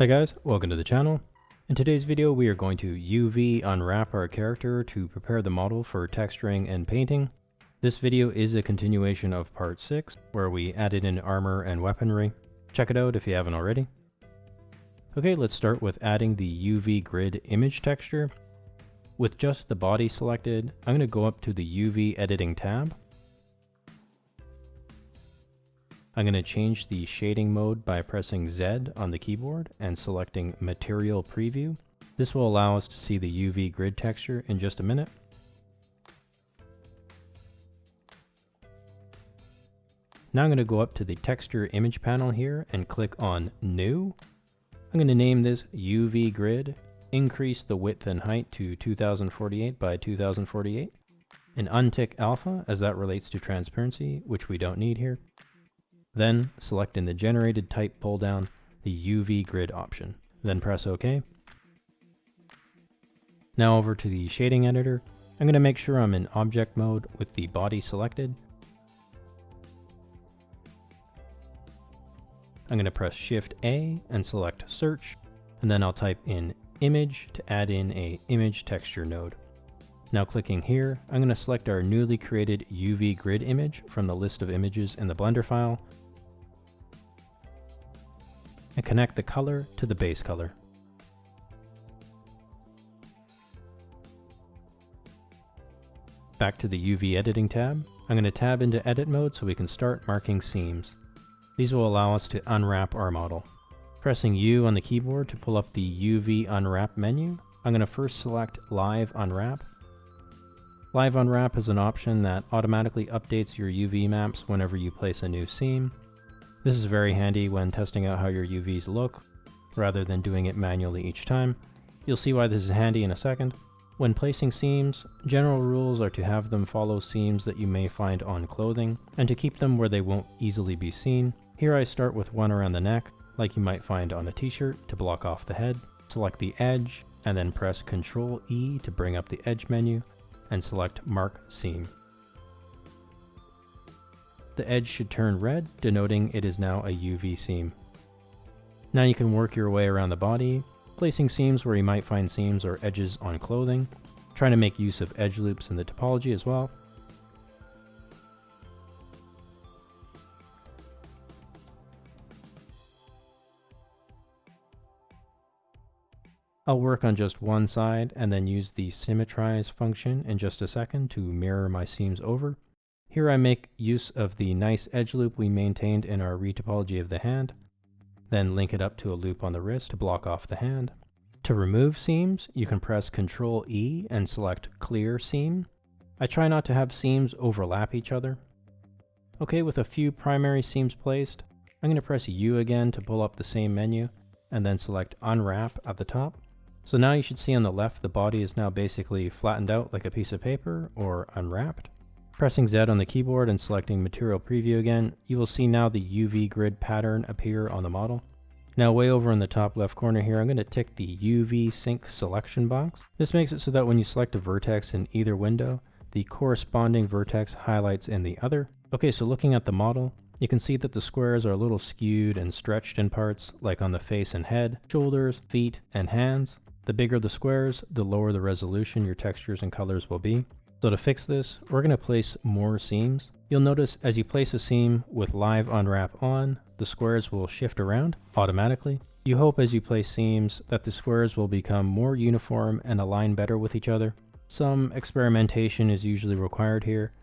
Hi guys, welcome to the channel. In today's video we are going to UV unwrap our character to prepare the model for texturing and painting. This video is a continuation of part 6 where we added in armor and weaponry. Check it out if you haven't already. Okay, let's start with adding the UV grid image texture. With just the body selected, I'm going to go up to the UV editing tab. I'm going to change the shading mode by pressing Z on the keyboard and selecting Material Preview. This will allow us to see the UV grid texture in just a minute. Now I'm going to go up to the Texture Image panel here and click on New. I'm going to name this UV Grid, increase the width and height to 2048 by 2048, and untick Alpha as that relates to transparency, which we don't need here. Then select in the Generated Type pull down the UV Grid option. Then press OK. Now over to the Shading Editor. I'm going to make sure I'm in Object Mode with the body selected. I'm going to press Shift A and select Search, and then I'll type in Image to add in a image texture node. Now clicking here, I'm going to select our newly created UV Grid image from the list of images in the Blender file, and connect the color to the base color. Back to the UV editing tab, I'm going to tab into edit mode so we can start marking seams. These will allow us to unwrap our model. Pressing U on the keyboard to pull up the UV unwrap menu, I'm going to first select Live Unwrap. Live Unwrap is an option that automatically updates your UV maps whenever you place a new seam. This is very handy when testing out how your UVs look, rather than doing it manually each time. You'll see why this is handy in a second. When placing seams, general rules are to have them follow seams that you may find on clothing, and to keep them where they won't easily be seen. Here I start with one around the neck, like you might find on a t-shirt to block off the head. Select the edge, and then press Ctrl E to bring up the edge menu, and select Mark Seam. The edge should turn red, denoting it is now a UV seam. Now you can work your way around the body, placing seams where you might find seams or edges on clothing, trying to make use of edge loops in the topology as well. I'll work on just one side and then use the Symmetrize function in just a second to mirror my seams over. Here I make use of the nice edge loop we maintained in our retopology of the hand, then link it up to a loop on the wrist to block off the hand. To remove seams, you can press Ctrl E and select Clear Seam. I try not to have seams overlap each other. Okay, with a few primary seams placed, I'm going to press U again to pull up the same menu, and then select Unwrap at the top. So now you should see on the left the body is now basically flattened out like a piece of paper, or unwrapped. Pressing Z on the keyboard and selecting Material Preview again, you will see now the UV grid pattern appear on the model. Now way over in the top left corner here, I'm going to tick the UV Sync selection box. This makes it so that when you select a vertex in either window, the corresponding vertex highlights in the other. Okay, so looking at the model, you can see that the squares are a little skewed and stretched in parts, like on the face and head, shoulders, feet, and hands. The bigger the squares, the lower the resolution your textures and colors will be. So to fix this, we're going to place more seams. You'll notice as you place a seam with Live Unwrap on, the squares will shift around automatically. You hope as you place seams that the squares will become more uniform and align better with each other. Some experimentation is usually required here.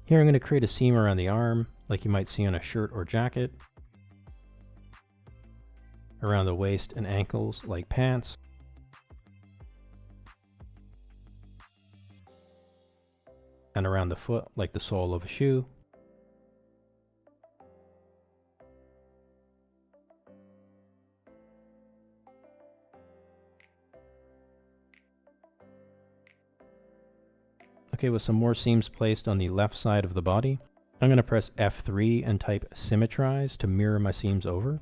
Here I'm going to create a seam around the arm, like you might see on a shirt or jacket. Around the waist and ankles, like pants. And around the foot, like the sole of a shoe. Okay, with some more seams placed on the left side of the body, I'm going to press F3 and type Symmetrize to mirror my seams over.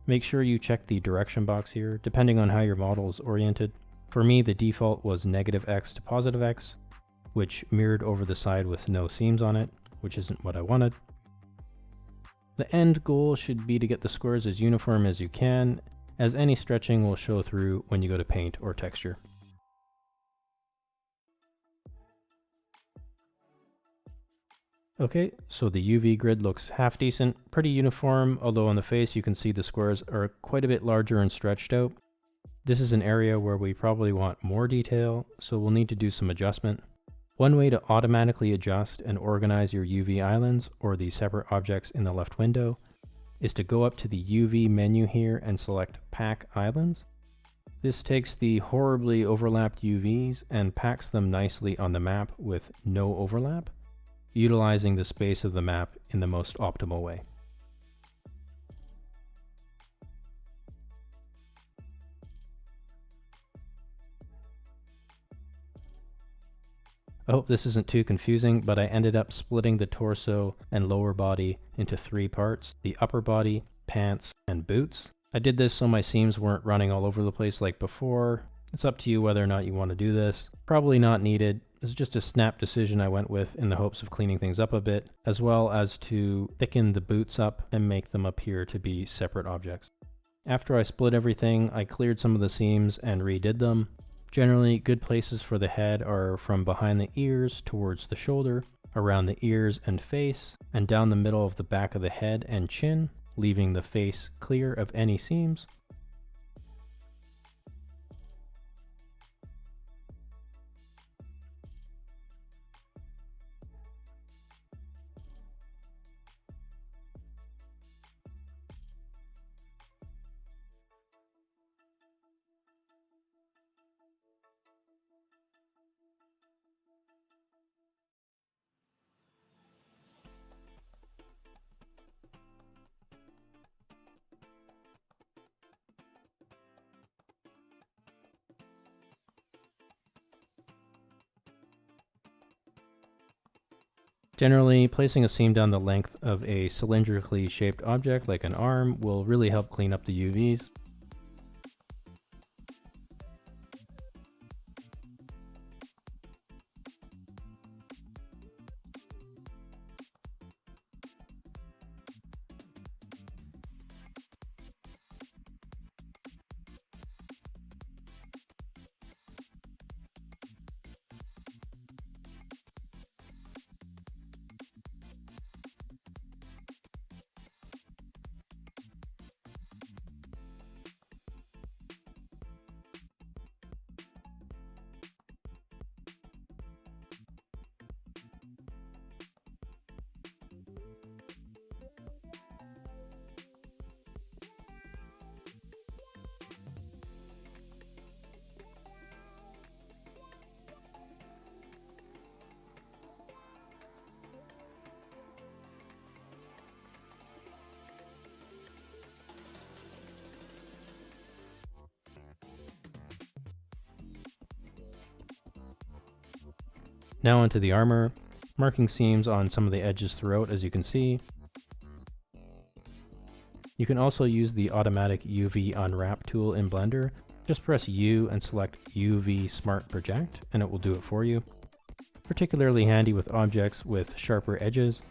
Make sure you check the direction box here, depending on how your model is oriented. For me, the default was -X to +X, which mirrored over the side with no seams on it, which isn't what I wanted. The end goal should be to get the squares as uniform as you can, as any stretching will show through when you go to paint or texture. Okay, so the UV grid looks half decent, pretty uniform, although on the face you can see the squares are quite a bit larger and stretched out. This is an area where we probably want more detail, so we'll need to do some adjustment. One way to automatically adjust and organize your UV islands, or the separate objects in the left window, is to go up to the UV menu here and select Pack Islands. This takes the horribly overlapped UVs and packs them nicely on the map with no overlap, utilizing the space of the map in the most optimal way. I hope this isn't too confusing, but I ended up splitting the torso and lower body into 3 parts: the upper body, pants, and boots. I did this so my seams weren't running all over the place like before. It's up to you whether or not you want to do this. Probably not needed. This is just a snap decision I went with in the hopes of cleaning things up a bit, as well as to thicken the boots up and make them appear to be separate objects. After I split everything, I cleared some of the seams and redid them. Generally, good places for the head are from behind the ears towards the shoulder, around the ears and face, and down the middle of the back of the head and chin, leaving the face clear of any seams. Generally, placing a seam down the length of a cylindrically shaped object like an arm will really help clean up the UVs. Now onto the armor, marking seams on some of the edges throughout, as you can see. You can also use the automatic UV unwrap tool in Blender. Just press U and select UV Smart Project and it will do it for you. Particularly handy with objects with sharper edges.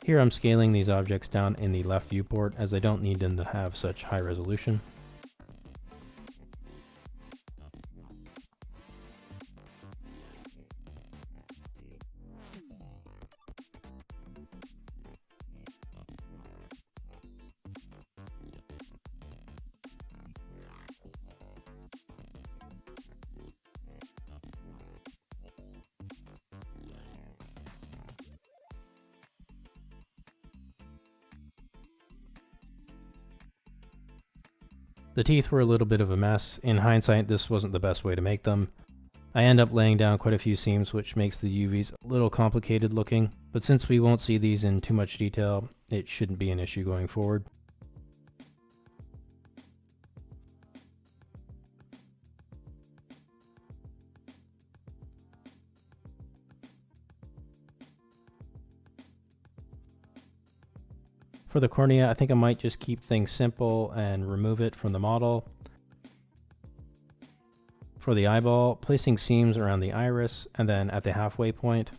Here I'm scaling these objects down in the left viewport as I don't need them to have such high resolution. The teeth were a little bit of a mess. In hindsight, this wasn't the best way to make them. I end up laying down quite a few seams, which makes the UVs a little complicated looking, but since we won't see these in too much detail, it shouldn't be an issue going forward. For the cornea, I think I might just keep things simple and remove it from the model. For the eyeball, placing seams around the iris and then at the halfway point.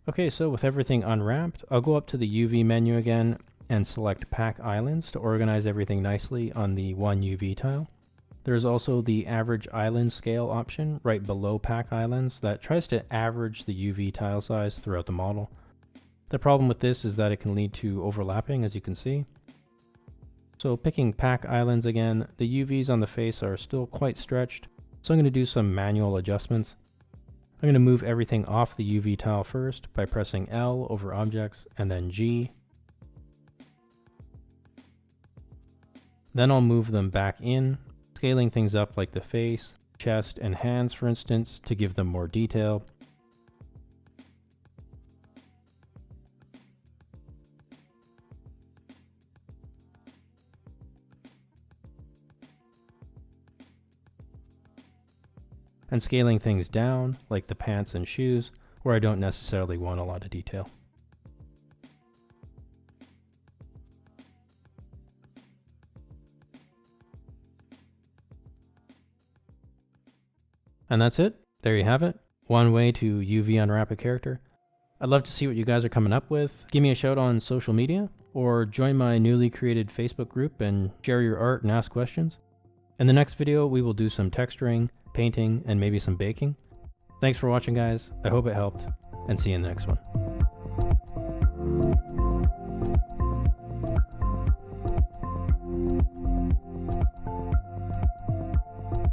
Okay, so with everything unwrapped, I'll go up to the UV menu again and select Pack Islands to organize everything nicely on the 1 UV tile. There's also the average island scale option right below Pack Islands that tries to average the UV tile size throughout the model. The problem with this is that it can lead to overlapping, as you can see. So picking Pack Islands again, the UVs on the face are still quite stretched, so I'm going to do some manual adjustments. I'm going to move everything off the UV tile first by pressing L over objects and then G. Then I'll move them back in, scaling things up like the face, chest, and hands for instance to give them more detail. And scaling things down, like the pants and shoes, where I don't necessarily want a lot of detail. And that's it. There you have it. One way to UV unwrap a character. I'd love to see what you guys are coming up with. Give me a shout on social media, or join my newly created Facebook group and share your art and ask questions. In the next video, we will do some texturing, painting, and maybe some baking. Thanks for watching, guys. I hope it helped, and see you in the next one.